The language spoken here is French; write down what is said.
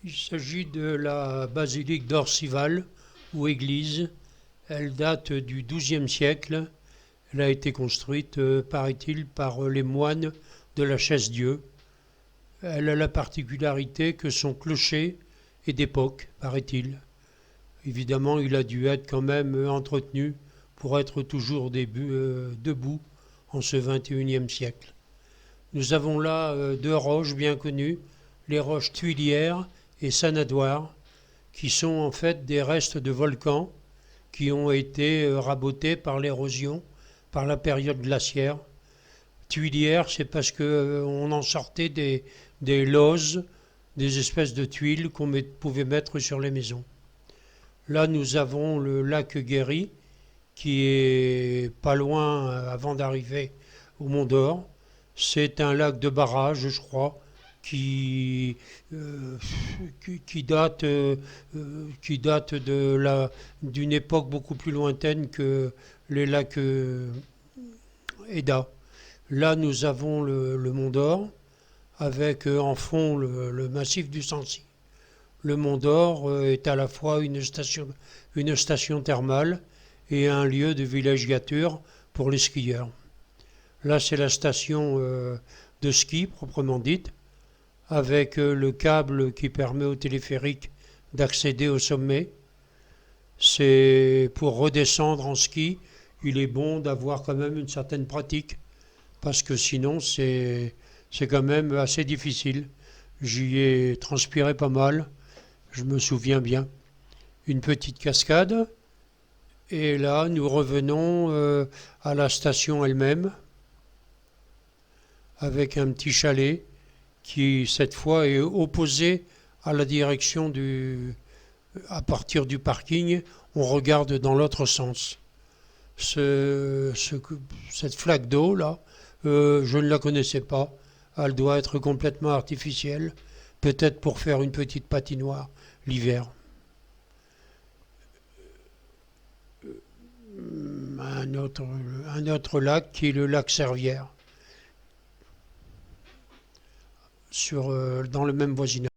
Il s'agit de la basilique d'Orcival, ou église. Elle date du XIIe siècle. Elle a été construite, paraît-il, par les moines de la Chaise-Dieu. Elle a la particularité que son clocher est d'époque, paraît-il. Évidemment, il a dû être quand même entretenu pour être toujours debout en ce XXIe siècle. Nous avons là deux roches bien connues, les roches Tuilières et Sanadoire, qui sont en fait des restes de volcans qui ont été rabotés par l'érosion, par la période glaciaire. Tuilières, c'est parce qu'on en sortait des lauses, des espèces de tuiles qu'on pouvait mettre sur les maisons. Là, nous avons le lac Guéry, qui est pas loin avant d'arriver au Mont d'Or. C'est un lac de barrage, je crois, qui, euh, qui date d'une époque beaucoup plus lointaine que les lacs Eda. Là, nous avons le Mont d'Or, avec en fond le massif du Sancy. Le Mont d'Or est à la fois une station thermale et un lieu de villégiature pour les skieurs. Là, c'est la station de ski proprement dite, avec le câble qui permet au téléphérique d'accéder au sommet. C'est pour redescendre en ski, il est bon d'avoir quand même une certaine pratique, parce que sinon c'est quand même assez difficile. J'y ai transpiré pas mal, je me souviens bien. Une petite cascade, et là nous revenons à la station elle-même, avec un petit chalet qui cette fois est opposé à la direction à partir du parking, on regarde dans l'autre sens. Ce, ce, cette flaque d'eau là, je ne la connaissais pas. Elle doit être complètement artificielle, peut-être pour faire une petite patinoire l'hiver. Un autre, un autre lac qui est le lac Servière, dans le même voisinage.